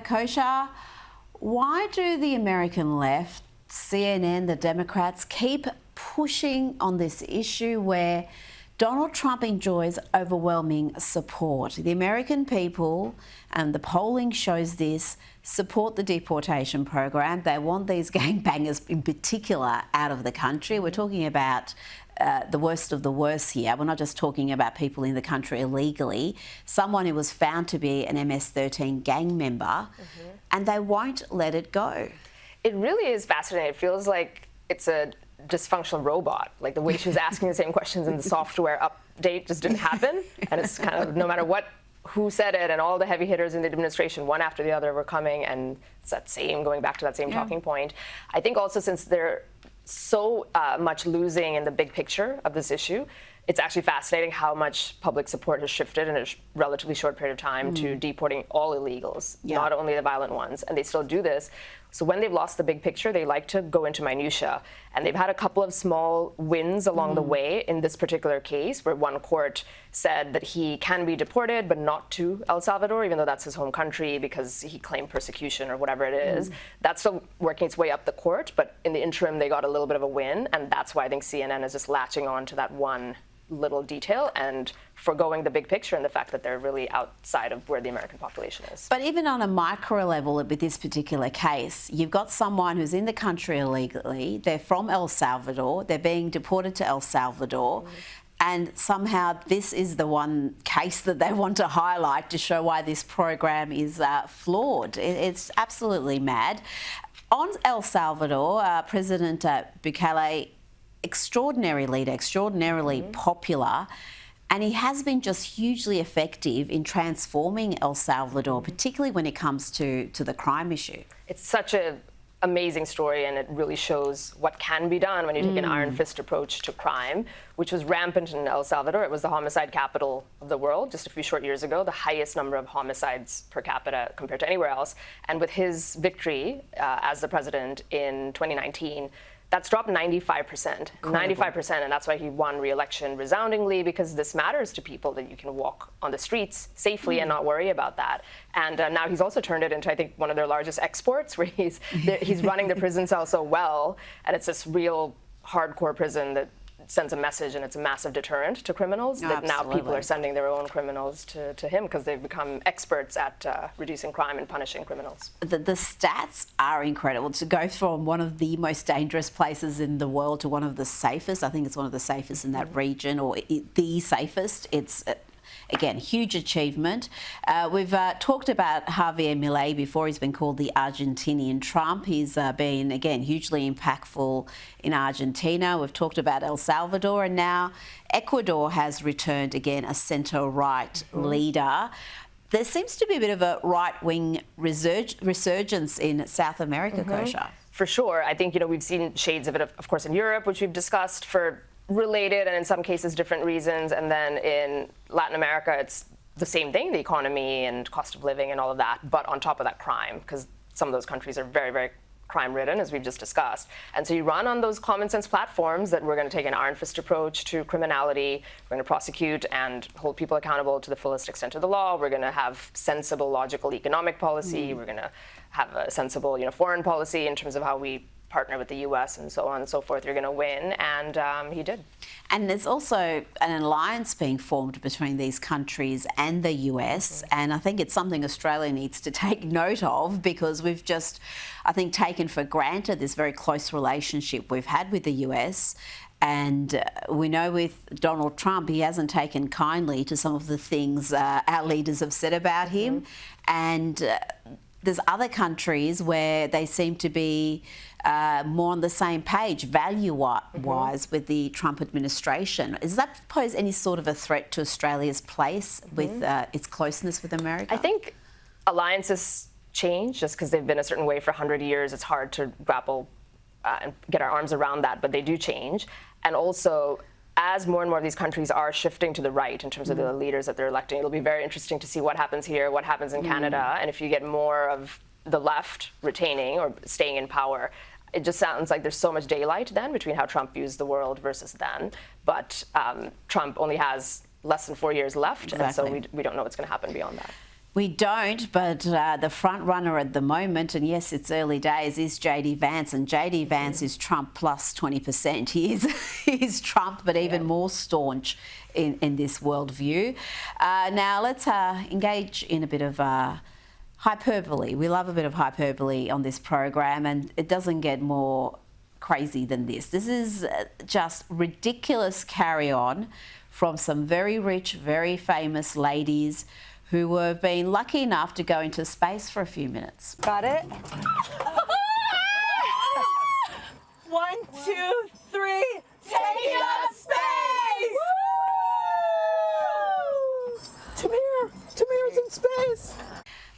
Kosha, why do the American left, CNN, the Democrats, keep pushing on this issue where Donald Trump enjoys overwhelming support? The American people, and the polling shows this, support the deportation program. They want these gangbangers in particular out of the country. We're talking about the worst of the worst here. We're not just talking about people in the country illegally. Someone who was found to be an MS-13 gang member, and they won't let it go. It really is fascinating. It feels like it's a dysfunctional robot. Like the way she was asking the same questions in the software update just didn't happen. And it's kind of no matter who said it, and all the heavy hitters in the administration, one after the other, were coming, and it's going back to that same talking point. I think also since they're so much losing in the big picture of this issue, it's actually fascinating how much public support has shifted in a relatively short period of time to deporting all illegals, not only the violent ones, and they still do this. So when they've lost the big picture, they like to go into minutia, and they've had a couple of small wins along the way in this particular case, where one court said that he can be deported, but not to El Salvador, even though that's his home country, because he claimed persecution or whatever it is. That's still working its way up the court, but in the interim, they got a little bit of a win, and that's why I think CNN is just latching on to that one little detail and forgoing the big picture and the fact that they're really outside of where the American population is. But even on a micro level with this particular case, you've got someone who's in the country illegally, they're from El Salvador, they're being deported to El Salvador, and somehow this is the one case that they want to highlight to show why this program is flawed. It's absolutely mad. On El Salvador, President Bukele, extraordinary leader, extraordinarily popular, and he has been just hugely effective in transforming El Salvador, particularly when it comes to the crime issue. It's such an amazing story, and it really shows what can be done when you take an iron fist approach to crime, which was rampant in El Salvador. It was the homicide capital of the world just a few short years ago, the highest number of homicides per capita compared to anywhere else. And with his victory as the president in 2019, that's dropped 95%, 95%, and that's why he won re-election resoundingly, because this matters to people, that you can walk on the streets safely and not worry about that. And now he's also turned it into, I think, one of their largest exports, where he's running the prison cell so well, and it's this real hardcore prison that sends a message, and it's a massive deterrent to criminals, that now people are sending their own criminals to him because they've become experts at reducing crime and punishing criminals. The stats are incredible. To go from one of the most dangerous places in the world to one of the safest, I think it's one of the safest in that region, or the safest, it's again, huge achievement. We've talked about Javier Milei before. He's been called the Argentinian Trump. He's been, again, hugely impactful in Argentina. We've talked about El Salvador, and now Ecuador has returned, again, a centre-right leader. There seems to be a bit of a right-wing resurgence in South America, Kosha. For sure. I think, we've seen shades of it, of course, in Europe, which we've discussed for related and in some cases different reasons, and then in Latin America it's the same thing, the economy and cost of living and all of that, but on top of that, crime, because some of those countries are very, very crime-ridden, as we've just discussed. And so you run on those common sense platforms that we're going to take an iron fist approach to criminality, we're going to prosecute and hold people accountable to the fullest extent of the law, we're going to have sensible, logical economic policy, we're going to have a sensible, foreign policy in terms of how we partner with the US and so on and so forth. You're going to win, and he did. And there's also an alliance being formed between these countries and the US, and I think it's something Australia needs to take note of, because we've just, I think, taken for granted this very close relationship we've had with the US. And we know with Donald Trump, he hasn't taken kindly to some of the things our leaders have said about him. And there's other countries where they seem to be more on the same page, value-wise, with the Trump administration. Does that pose any sort of a threat to Australia's place with its closeness with America? I think alliances change just because they've been a certain way for 100 years. It's hard to grapple and get our arms around that, but they do change. And also, as more and more of these countries are shifting to the right in terms of the leaders that they're electing, it'll be very interesting to see what happens here, what happens in Canada, and if you get more of the left retaining or staying in power. It just sounds like there's so much daylight then between how Trump views the world versus then. But Trump only has less than 4 years left, and so we don't know what's going to happen beyond that. We don't, but the front runner at the moment, and yes, it's early days, is JD Vance, and JD Vance is Trump plus 20%. He's Trump, but even more staunch in this worldview. Now let's engage in a bit of hyperbole. We love a bit of hyperbole on this program, and it doesn't get more crazy than this. This is just ridiculous carry-on from some very rich, very famous ladies who have been lucky enough to go into space for a few minutes. Got it? 1, 2, 3, taking up space! Tamir's in space!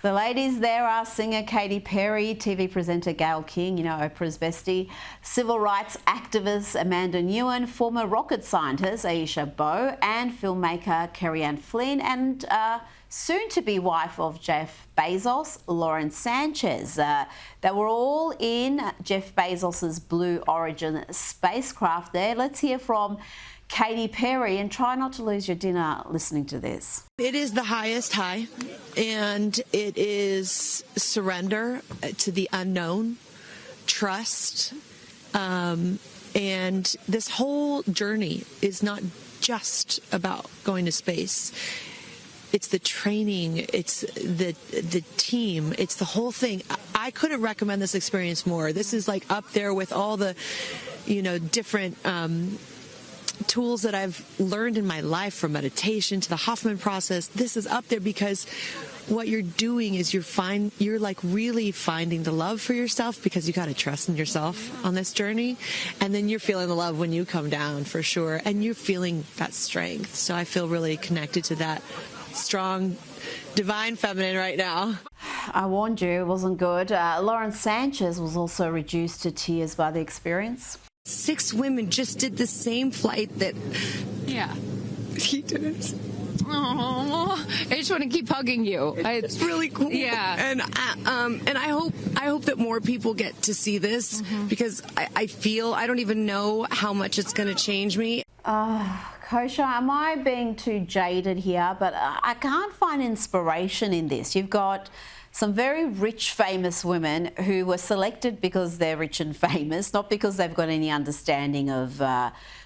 The ladies there are singer Katy Perry, TV presenter Gayle King, you know, Oprah's bestie, civil rights activist Amanda Nguyen, former rocket scientist Aisha Bowe, and filmmaker Kerry-Anne Flynn, and soon-to-be wife of Jeff Bezos, Lauren Sanchez. They were all in Jeff Bezos's Blue Origin spacecraft there. Let's hear from Katy Perry, and try not to lose your dinner listening to this. It is the highest high, and it is surrender to the unknown, trust, and this whole journey is not just about going to space. It's the training, it's the team, it's the whole thing. I couldn't recommend this experience more. This is like up there with all the, different tools that I've learned in my life, from meditation to the Hoffman process. This is up there because what you're doing is you're like really finding the love for yourself, because you got to trust in yourself on this journey, and then you're feeling the love when you come down, for sure, and you're feeling that strength. So I feel really connected to that strong divine feminine right now. I warned you, it wasn't good. Lauren Sanchez was also reduced to tears by the experience. 6 women just did the same flight that he did. Oh, I just want to keep hugging you. It's really cool. Yeah. And I hope that more people get to see this, because I feel, I don't even know how much it's going to change me. Kosha, am I being too jaded here? But I can't find inspiration in this. You've got some very rich, famous women who were selected because they're rich and famous, not because they've got any understanding of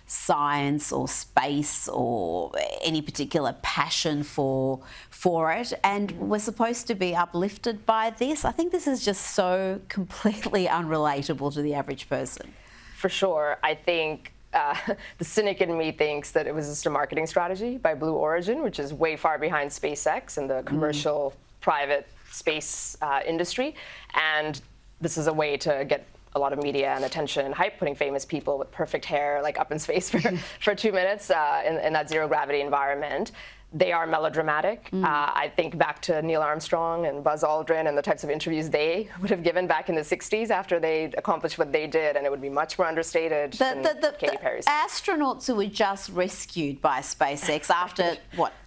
science or space or any particular passion for it. And we're supposed to be uplifted by this. I think this is just so completely unrelatable to the average person. For sure. I think the cynic in me thinks that it was just a marketing strategy by Blue Origin, which is way far behind SpaceX and the commercial private space industry. And this is a way to get a lot of media and attention and hype, putting famous people with perfect hair like up in space for 2 minutes in that zero gravity environment. They are melodramatic. I think back to Neil Armstrong and Buzz Aldrin and the types of interviews they would have given back in the 60s after they accomplished what they did, and it would be much more understated than Katy Perry's. The astronauts who were just rescued by SpaceX after,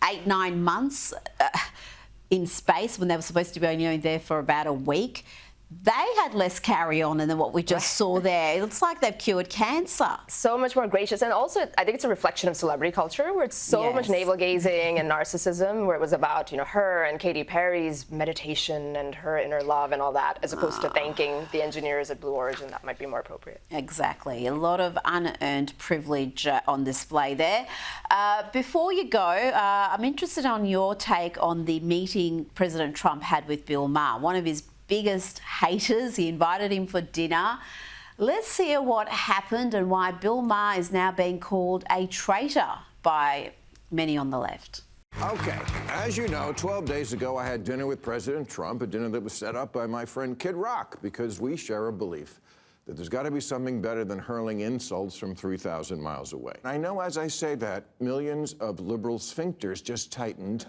8-9 months in space, when they were supposed to be only there for about a week, they had less carry-on than what we just saw there. It looks like they've cured cancer. So much more gracious. And also, I think it's a reflection of celebrity culture, where it's so much navel-gazing and narcissism, where it was about, her and Katy Perry's meditation and her inner love and all that, as opposed to thanking the engineers at Blue Origin. That might be more appropriate. Exactly. A lot of unearned privilege on display there. Before you go, I'm interested on your take on the meeting President Trump had with Bill Maher, one of his biggest haters. He invited him for dinner. Let's hear what happened and why Bill Maher is now being called a traitor by many on the left. Okay, as you know, 12 days ago I had dinner with President Trump, a dinner that was set up by my friend Kid Rock, because we share a belief that there's got to be something better than hurling insults from 3,000 miles away. I know as I say that, millions of liberal sphincters just tightened.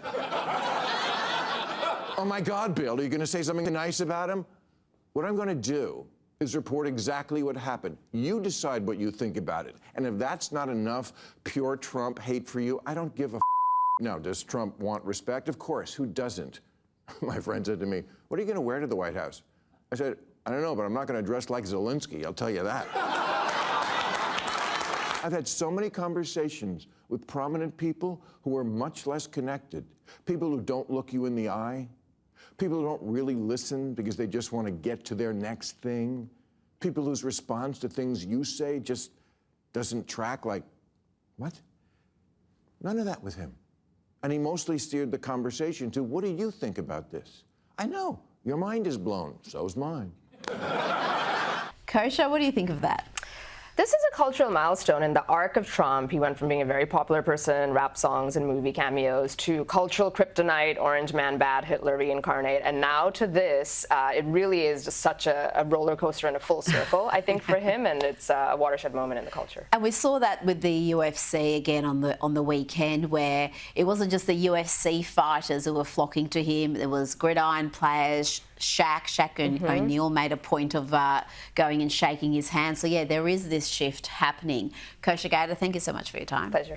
Oh my God, Bill, are you going to say something nice about him? What I'm going to do is report exactly what happened. You decide what you think about it. And if that's not enough pure Trump hate for you, I don't give a Now, does Trump want respect? Of course, who doesn't? My friend said to me, what are you going to wear to the White House? I said, I don't know, but I'm not going to dress like Zelensky, I'll tell you that. I've had so many conversations with prominent people who are much less connected, people who don't look you in the eye, People who don't really listen because they just want to get to their next thing. People whose response to things you say just doesn't track, like, what? None of that with him. And he mostly steered the conversation to, what do you think about this? I know, your mind is blown, so's mine. Kosha, what do you think of that? This is a cultural milestone in the arc of Trump. He went from being a very popular person, rap songs and movie cameos, to cultural kryptonite, orange man, bad Hitler reincarnate, and now to this. It really is just such a roller coaster and a full circle, I think, for him, and it's a watershed moment in the culture. And we saw that with the UFC again on the weekend, where it wasn't just the UFC fighters who were flocking to him. There was gridiron players. Shaq and O'Neal made a point of going and shaking his hand. So yeah, there is this shift happening. Kosha Gator, thank you so much for your time. Pleasure.